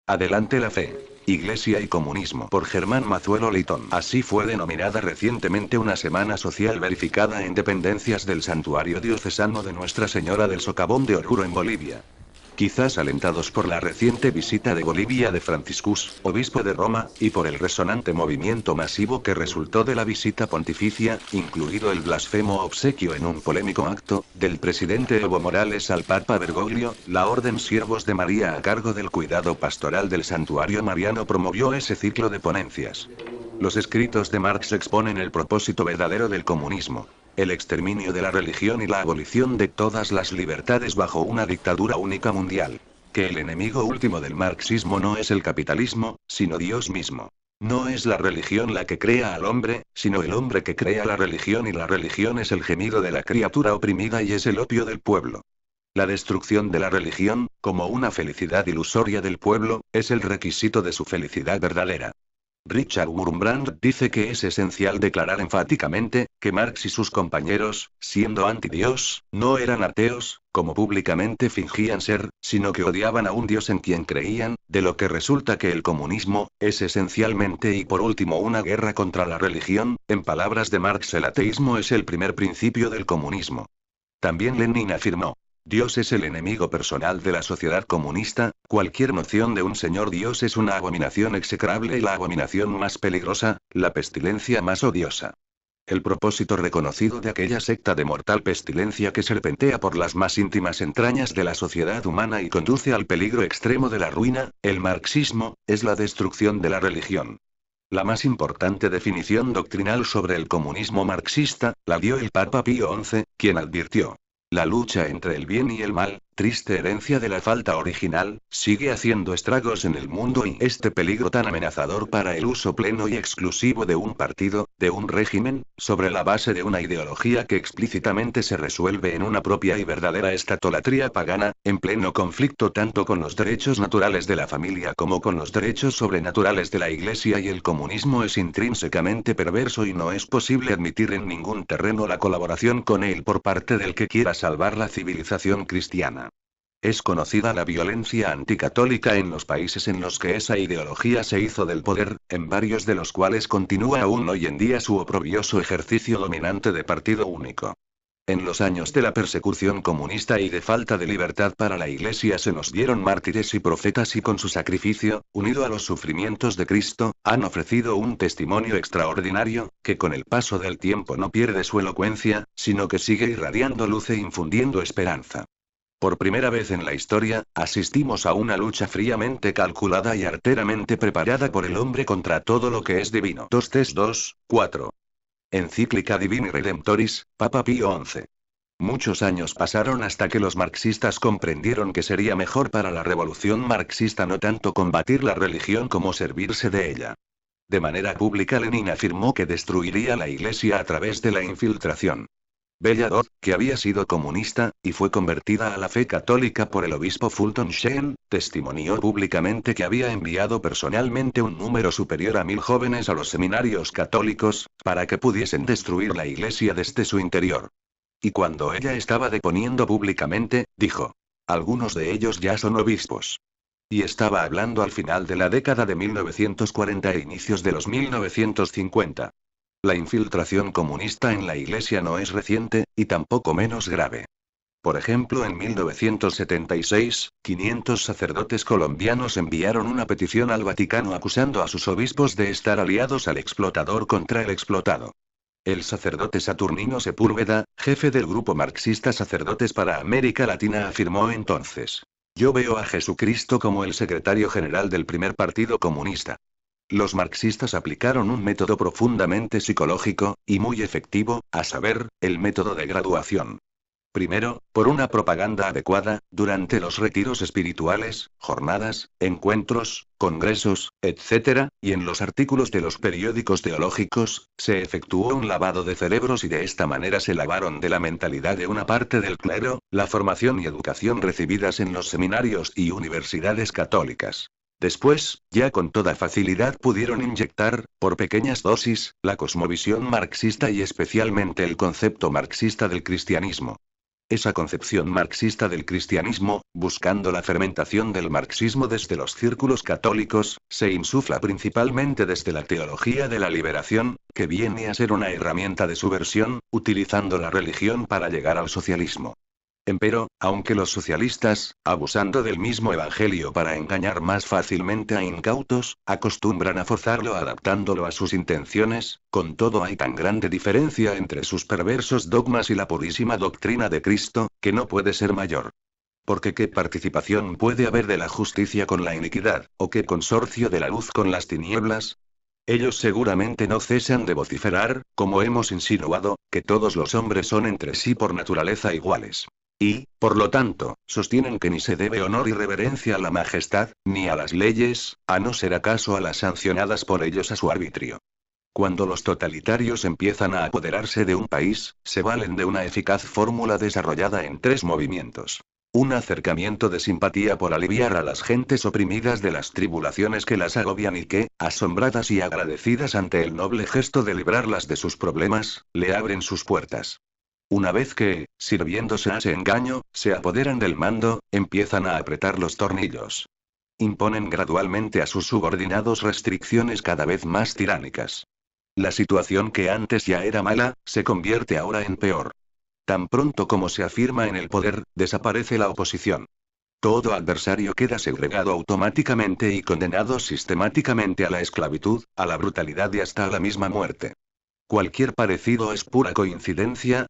Adelante la fe. Iglesia y comunismo por Germán Mazuelo Leitón. Así fue denominada recientemente una semana social verificada en dependencias del Santuario Diocesano de Nuestra Señora del Socavón de Oruro en Bolivia. Quizás alentados por la reciente visita de Bolivia de Franciscus, obispo de Roma, y por el resonante movimiento masivo que resultó de la visita pontificia, incluido el blasfemo obsequio en un polémico acto, del presidente Evo Morales al Papa Bergoglio, la Orden Siervos de María a cargo del cuidado pastoral del Santuario Mariano promovió ese ciclo de ponencias. Los escritos de Marx exponen el propósito verdadero del comunismo: el exterminio de la religión y la abolición de todas las libertades bajo una dictadura única mundial. Que el enemigo último del marxismo no es el capitalismo, sino Dios mismo. No es la religión la que crea al hombre, sino el hombre que crea la religión, y la religión es el gemido de la criatura oprimida y es el opio del pueblo. La destrucción de la religión, como una felicidad ilusoria del pueblo, es el requisito de su felicidad verdadera. Richard Wurmbrand dice que es esencial declarar enfáticamente, que Marx y sus compañeros, siendo anti-Dios, no eran ateos, como públicamente fingían ser, sino que odiaban a un Dios en quien creían, de lo que resulta que el comunismo, es esencialmente y por último una guerra contra la religión. En palabras de Marx, el ateísmo es el primer principio del comunismo. También Lenin afirmó: Dios es el enemigo personal de la sociedad comunista. Cualquier noción de un señor Dios es una abominación execrable y la abominación más peligrosa, la pestilencia más odiosa. El propósito reconocido de aquella secta de mortal pestilencia que serpentea por las más íntimas entrañas de la sociedad humana y conduce al peligro extremo de la ruina, el marxismo, es la destrucción de la religión. La más importante definición doctrinal sobre el comunismo marxista, la dio el Papa Pío XI, quien advirtió: la lucha entre el bien y el mal, triste herencia de la falta original, sigue haciendo estragos en el mundo, y este peligro tan amenazador para el uso pleno y exclusivo de un partido, de un régimen, sobre la base de una ideología que explícitamente se resuelve en una propia y verdadera estatolatría pagana, en pleno conflicto tanto con los derechos naturales de la familia como con los derechos sobrenaturales de la Iglesia, y el comunismo es intrínsecamente perverso y no es posible admitir en ningún terreno la colaboración con él por parte del que quiera salvar la civilización cristiana. Es conocida la violencia anticatólica en los países en los que esa ideología se hizo del poder, en varios de los cuales continúa aún hoy en día su oprobioso ejercicio dominante de partido único. En los años de la persecución comunista y de falta de libertad para la Iglesia se nos dieron mártires y profetas, y con su sacrificio, unido a los sufrimientos de Cristo, han ofrecido un testimonio extraordinario, que con el paso del tiempo no pierde su elocuencia, sino que sigue irradiando luz e infundiendo esperanza. Por primera vez en la historia, asistimos a una lucha fríamente calculada y arteramente preparada por el hombre contra todo lo que es divino. 2 Tes 2, 4. Encíclica Divini Redemptoris, Papa Pío XI. Muchos años pasaron hasta que los marxistas comprendieron que sería mejor para la revolución marxista no tanto combatir la religión como servirse de ella. De manera pública Lenin afirmó que destruiría la Iglesia a través de la infiltración. Bellador, que había sido comunista, y fue convertida a la fe católica por el obispo Fulton Sheen, testimonió públicamente que había enviado personalmente un número superior a 1000 jóvenes a los seminarios católicos, para que pudiesen destruir la Iglesia desde su interior. Y cuando ella estaba deponiendo públicamente, dijo: algunos de ellos ya son obispos. Y estaba hablando al final de la década de 1940 e inicios de los 1950. La infiltración comunista en la Iglesia no es reciente, y tampoco menos grave. Por ejemplo, en 1976, 500 sacerdotes colombianos enviaron una petición al Vaticano acusando a sus obispos de estar aliados al explotador contra el explotado. El sacerdote Saturnino Sepúlveda, jefe del grupo marxista Sacerdotes para América Latina, afirmó entonces: yo veo a Jesucristo como el secretario general del primer partido comunista. Los marxistas aplicaron un método profundamente psicológico, y muy efectivo, a saber, el método de graduación. Primero, por una propaganda adecuada, durante los retiros espirituales, jornadas, encuentros, congresos, etc., y en los artículos de los periódicos teológicos, se efectuó un lavado de cerebros, y de esta manera se lavaron de la mentalidad de una parte del clero, la formación y educación recibidas en los seminarios y universidades católicas. Después, ya con toda facilidad pudieron inyectar, por pequeñas dosis, la cosmovisión marxista y especialmente el concepto marxista del cristianismo. Esa concepción marxista del cristianismo, buscando la fermentación del marxismo desde los círculos católicos, se insufla principalmente desde la teología de la liberación, que viene a ser una herramienta de subversión, utilizando la religión para llegar al socialismo. Empero, aunque los socialistas, abusando del mismo evangelio para engañar más fácilmente a incautos, acostumbran a forzarlo adaptándolo a sus intenciones, con todo hay tan grande diferencia entre sus perversos dogmas y la purísima doctrina de Cristo, que no puede ser mayor. Porque ¿qué participación puede haber de la justicia con la iniquidad, o qué consorcio de la luz con las tinieblas? Ellos seguramente no cesan de vociferar, como hemos insinuado, que todos los hombres son entre sí por naturaleza iguales. Y, por lo tanto, sostienen que ni se debe honor y reverencia a la majestad, ni a las leyes, a no ser acaso a las sancionadas por ellos a su arbitrio. Cuando los totalitarios empiezan a apoderarse de un país, se valen de una eficaz fórmula desarrollada en 3 movimientos. Un acercamiento de simpatía por aliviar a las gentes oprimidas de las tribulaciones que las agobian y que, asombradas y agradecidas ante el noble gesto de librarlas de sus problemas, le abren sus puertas. Una vez que, sirviéndose a ese engaño, se apoderan del mando, empiezan a apretar los tornillos. Imponen gradualmente a sus subordinados restricciones cada vez más tiránicas. La situación que antes ya era mala, se convierte ahora en peor. Tan pronto como se afirma en el poder, desaparece la oposición. Todo adversario queda segregado automáticamente y condenado sistemáticamente a la esclavitud, a la brutalidad y hasta a la misma muerte. Cualquier parecido es pura coincidencia.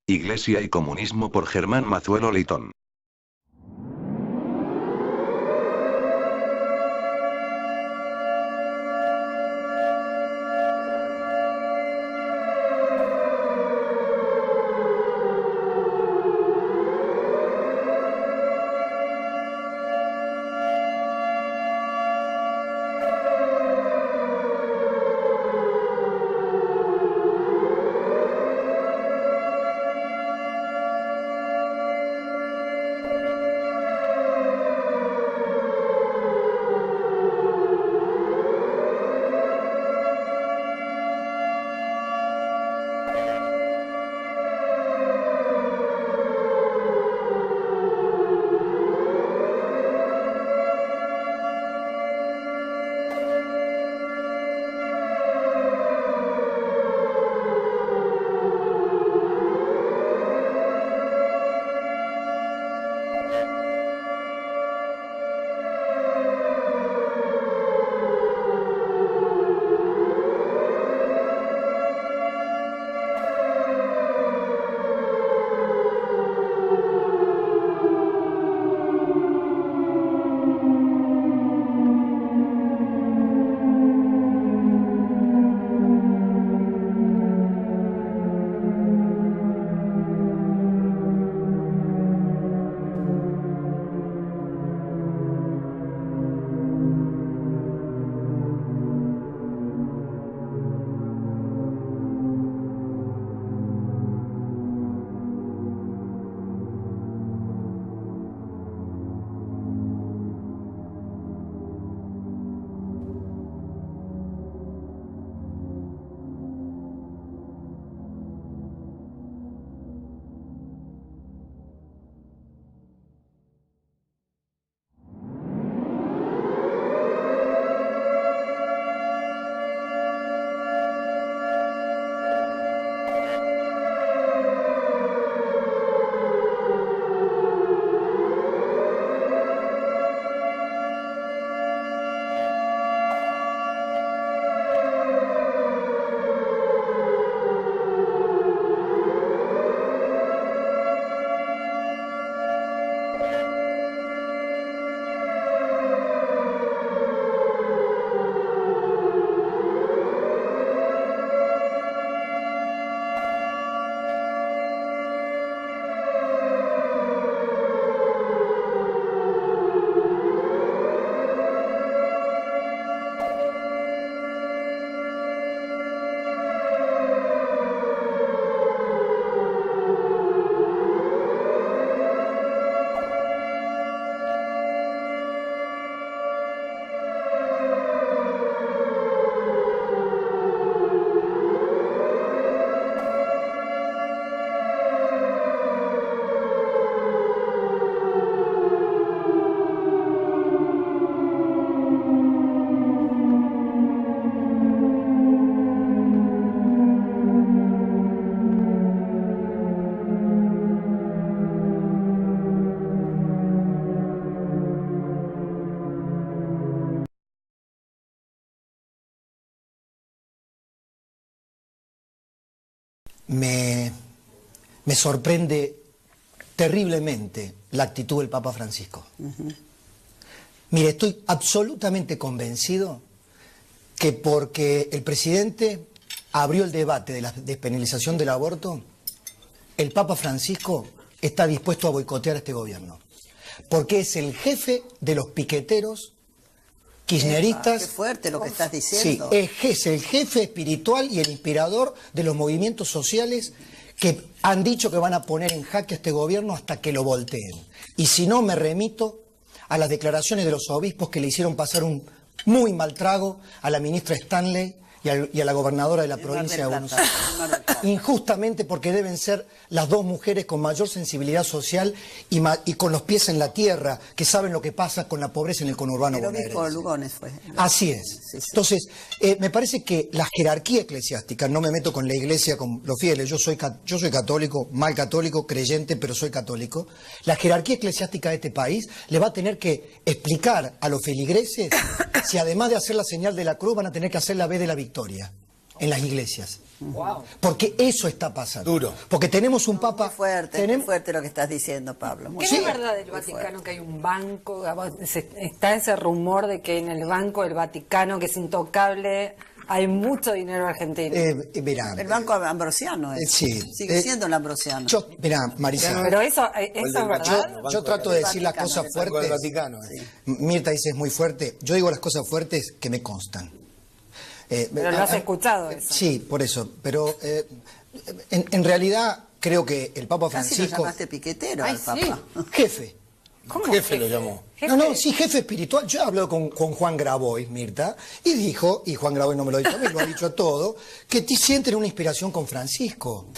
Iglesia y comunismo por Germán Mazuelo Leitón. me sorprende terriblemente la actitud del Papa Francisco. Mire, estoy absolutamente convencido que porque el presidente abrió el debate de la despenalización del aborto, el Papa Francisco está dispuesto a boicotear a este gobierno. Porque es el jefe de los piqueteros kirchneristas. Qué fuerte lo que estás diciendo. Sí, es el jefe espiritual y el inspirador de los movimientos sociales que han dicho que van a poner en jaque a este gobierno hasta que lo volteen. Y si no, me remito a las declaraciones de los obispos que le hicieron pasar un muy mal trago a la ministra Stanley y a la gobernadora de la provincia de Buenos Aires. Injustamente, porque deben ser las dos mujeres con mayor sensibilidad social y con los pies en la tierra, que saben lo que pasa con la pobreza en el conurbano bonaerense. El obispo Lugones fue. Así es. Sí, sí. Entonces, me parece que la jerarquía eclesiástica, no me meto con la iglesia, con los fieles, yo soy católico, mal católico, creyente, pero soy católico. La jerarquía eclesiástica de este país le va a tener que explicar a los feligreses si además de hacer la señal de la cruz van a tener que hacer la B de la victoria en las iglesias. Wow. Porque eso está pasando. Duro. Porque tenemos un papa... Muy fuerte lo que estás diciendo, Pablo. ¿Qué es verdad del Vaticano, que hay un banco? Está ese rumor de que en el banco del Vaticano, que es intocable, hay mucho dinero argentino. Verá, El banco ambrosiano sí. Sigue siendo el ambrosiano. Mirá, Marisa. Pero eso es verdad. Yo trato de decir las cosas fuertes. del Vaticano. Mirta dice es muy fuerte. Yo digo las cosas fuertes que me constan. Pero lo has escuchado eso. Sí, por eso. Pero en realidad creo que el Papa Casi lo Francisco... llamaste piquetero al sí. Papa. Jefe. ¿Cómo Jefe lo llamó. No, sí, jefe espiritual. Yo he hablado con Juan Grabois, Mirta, y dijo, y Juan Grabois no me lo ha dicho a mí, lo ha dicho a todo, que sienten una inspiración con Francisco.